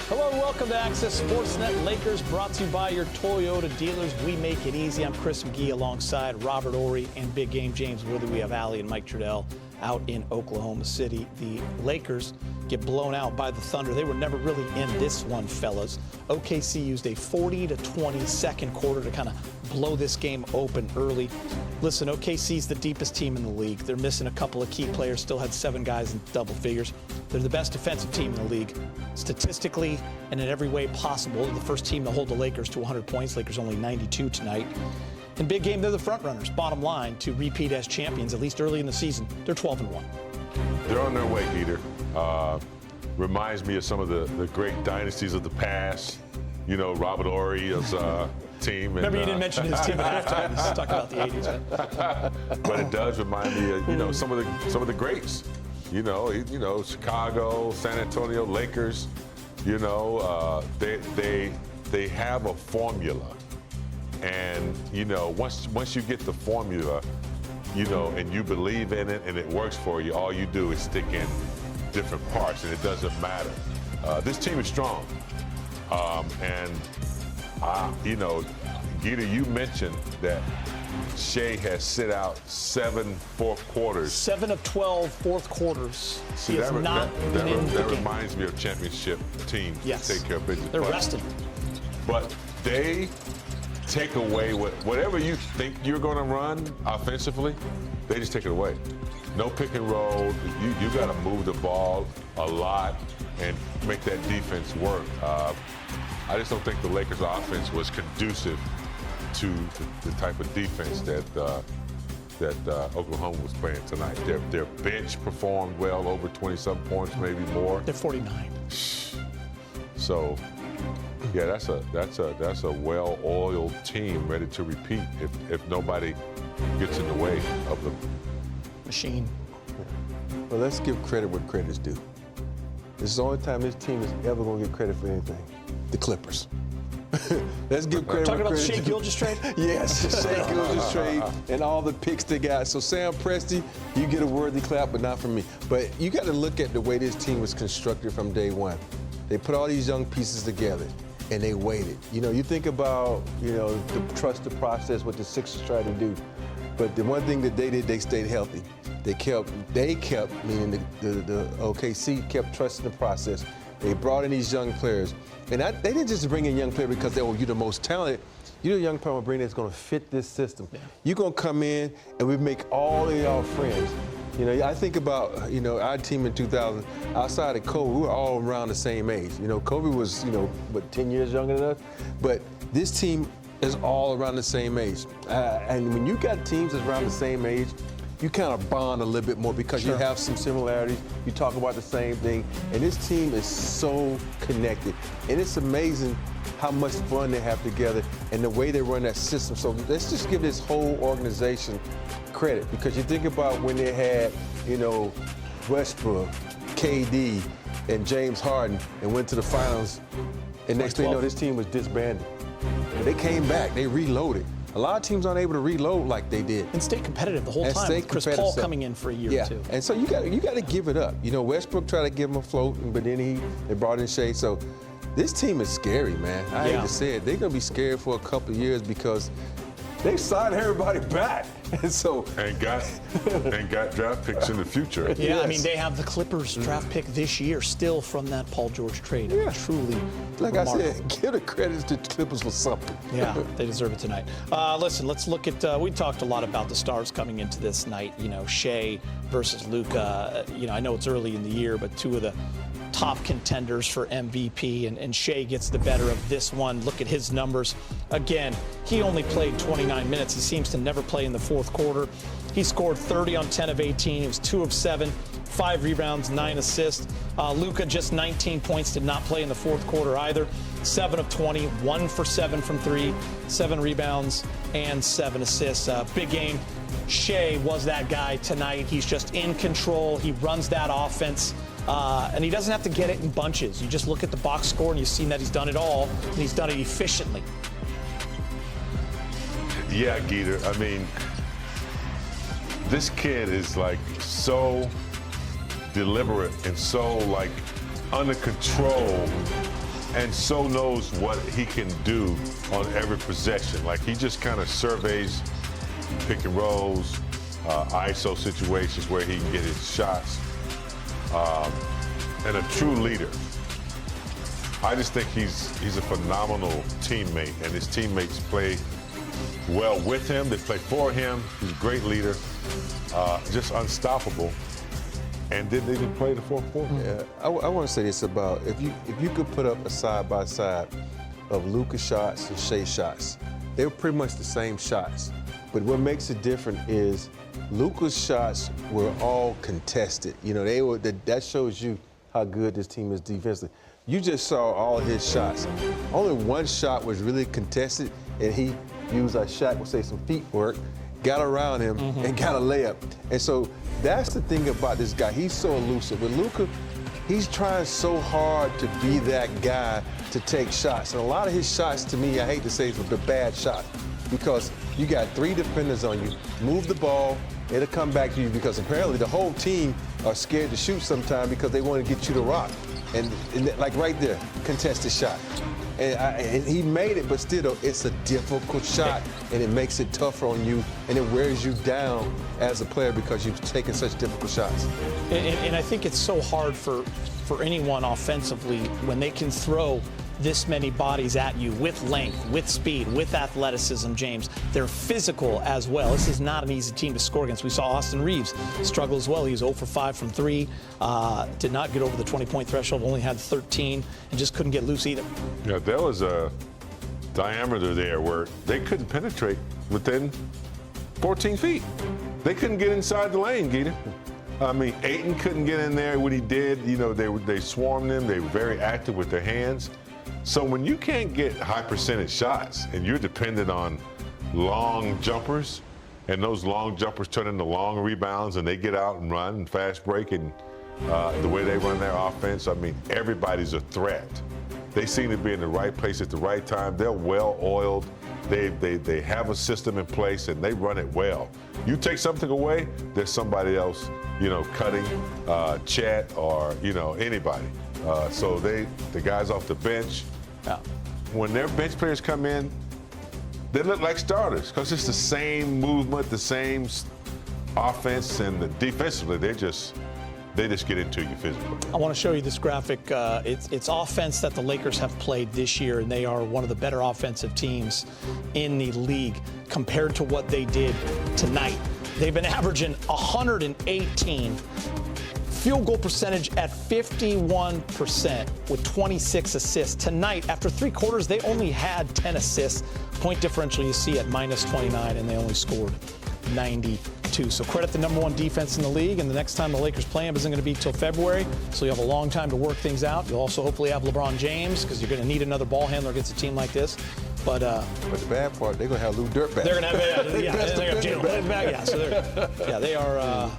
Hello and welcome to Access Sportsnet Lakers, brought to you by your Toyota dealers. We make it easy. I'm Chris McGee alongside Robert Ory and Big Game James Woodley. We have Allie and Mike Trudell out in Oklahoma City. The Lakers get blown out by the Thunder. They were never really in this one, fellas. OKC used a 40-20 second quarter to kind of blow this game open early. Listen, OKC's the deepest team in the league. They're missing a couple of key players, still had 7 guys in double figures. They're the best defensive team in the league. Statistically and in every way possible, they're the first team to hold the Lakers to 100 points. Lakers only 92 tonight. In big game, they're the front runners, bottom line, to repeat as champions, at least early in the season. They're 12-1. They're on their way, Peter. Reminds me of some of the great dynasties of the past. You know, Robert Ory's team. Remember, you didn't mention his team at halftime. Let's talk about the 80s. But it does remind me of, you know, some of the greats. You know, Chicago, San Antonio, Lakers. You know, they have a formula, and you know, once you get the formula, you know, and you believe in it and it works for you, all you do is stick in different parts, and it doesn't matter. This team is strong, you know, Gita, you mentioned that Shai has sit out 7 fourth quarters. 7 of 12 fourth quarters. See, that reminds me of championship teams. Yes. That take care of business. They're rested. But they take away whatever you think you're going to run offensively, they just take it away. No pick and roll. You got to move the ball a lot and make that defense work. I just don't think the Lakers' offense was conducive to the type of defense that Oklahoma was playing tonight. Their bench performed well, over 20-some points, maybe more. They're 49. So, yeah, that's a well-oiled team ready to repeat if nobody gets in the way of the machine. Well, let's give credit what credit is due. This is the only time this team is ever going to get credit for anything. The Clippers. Let's give credit. Talking about the Shai Gilgeous trade? Yes, the Shai Gilgeous trade and all the picks they got. So Sam Presti, you get a worthy clap, but not from me. But you got to look at the way this team was constructed from day one. They put all these young pieces together, and they waited. You know, you think about, you know, the trust the process, what the Sixers tried to do. But the one thing that they did, they stayed healthy. They kept, meaning the OKC kept trusting the process. They brought in these young players. And they didn't just bring in young players because they were, you're the most talented. You're the young player bring that's going to fit this system. Yeah. You're going to come in and we make all of y'all friends. You know, I think about, you know, our team in 2000, outside of Kobe, we were all around the same age. You know, Kobe was, you know, 10 years younger than us? But this team is all around the same age. And when you got teams that's around the same age, you kind of bond a little bit more because you have some similarities. You talk about the same thing. And this team is so connected. And it's amazing how much fun they have together and the way they run that system. So let's just give this whole organization credit, because you think about when they had, you know, Westbrook, KD, and James Harden and went to the finals, and next thing you know, this team was disbanded. And they came back, they reloaded. A lot of teams aren't able to reload like they did. And stay competitive the whole time, with Chris Paul coming in for a year or two. And so you got to give it up. You know, Westbrook tried to give him a float, but then they brought in Shai. So this team is scary, man. I hate to say it. They're going to be scared for a couple of years because they signed everybody back. And got draft picks in the future. Yeah, I mean, they have the Clippers draft pick this year still from that Paul George trade. Yeah. Truly like remarkable. I said, give the credit to the Clippers for something. Yeah, they deserve it tonight. Listen, let's look at, we talked a lot about the stars coming into this night. You know, Shai versus Luka. You know, I know it's early in the year, but two of the top contenders for MVP, and Shai gets the better of this one. Look at his numbers. Again, he only played 29 minutes. He seems to never play in the fourth quarter. He scored 30 on 10 of 18. He was 2 of 7, 5 rebounds, 9 assists. Luka just 19 points, did not play in the fourth quarter either. 7 of 20, 1 for 7 from 3, 7 rebounds, and 7 assists. Big game. Shai was that guy tonight. He's just in control. He runs that offense. And he doesn't have to get it in bunches. You just look at the box score and you've seen that he's done it all, and he's done it efficiently. Yeah, Geeter. I mean, this kid is like so deliberate and so like under control and so knows what he can do on every possession. Like, he just kind of surveys pick and rolls, ISO situations where he can get his shots, and a true leader. I just think he's a phenomenal teammate, and his teammates play well with him. They play for him. He's a great leader, just unstoppable, and didn't even play the fourth quarter. Yeah, I want to say this about if you could put up a side by side of Luka's shots and Shai's shots, they were pretty much the same shots. But what makes it different is Luka's shots were all contested. You know, that shows you how good this team is defensively. You just saw all of his shots. Only one shot was really contested, and he used, like Shaq would say, some feet work, got around him, and got a layup. And so that's the thing about this guy. He's so elusive. With Luka, he's trying so hard to be that guy to take shots. And a lot of his shots, to me, I hate to say, is the bad shot, because you got 3 defenders on you. Move the ball, it'll come back to you, because apparently the whole team are scared to shoot sometime because they want to get you to rock. And like right there, contested shot. And he made it, but still, it's a difficult shot, and it makes it tougher on you, and it wears you down as a player because you've taken such difficult shots. And I think it's so hard for anyone offensively when they can throw this many bodies at you with length, with speed, with athleticism, James. They're physical as well. This is not an easy team to score against. We saw Austin Reeves struggle as well. He was 0 for 5 from 3, did not get over the 20-point threshold, only had 13, and just couldn't get loose either. Yeah, there was a diameter there where they couldn't penetrate within 14 feet. They couldn't get inside the lane, Gita. I mean, Ayton couldn't get in there. What he did, you know, they swarmed them. They were very active with their hands. So when you can't get high percentage shots and you're dependent on long jumpers, and those long jumpers turn into long rebounds, and they get out and run and fast break, and the way they run their offense, I mean, everybody's a threat. They seem to be in the right place at the right time. They're well oiled. They have a system in place, and they run it well. You take something away, there's somebody else, you know, cutting, Chet, or, you know, anybody. So the guys off the bench, when their bench players come in, they look like starters because it's the same movement, the same offense, and defensively they just get into you physically. I want to show you this graphic. It's offense that the Lakers have played this year, and they are one of the better offensive teams in the league compared to what they did tonight. They've been averaging 118. Field goal percentage at 51% with 26 assists. Tonight, after 3 quarters, they only had 10 assists. Point differential you see at -29, and they only scored 92. So credit the #1 defense in the league, and the next time the Lakers play them isn't going to be till February, so you have a long time to work things out. You'll also hopefully have LeBron James, because you're going to need another ball handler against a team like this. But the bad part, they're going to have Lou Dirt back. They're going to have, they're going to have Jalen back. Yeah, so they are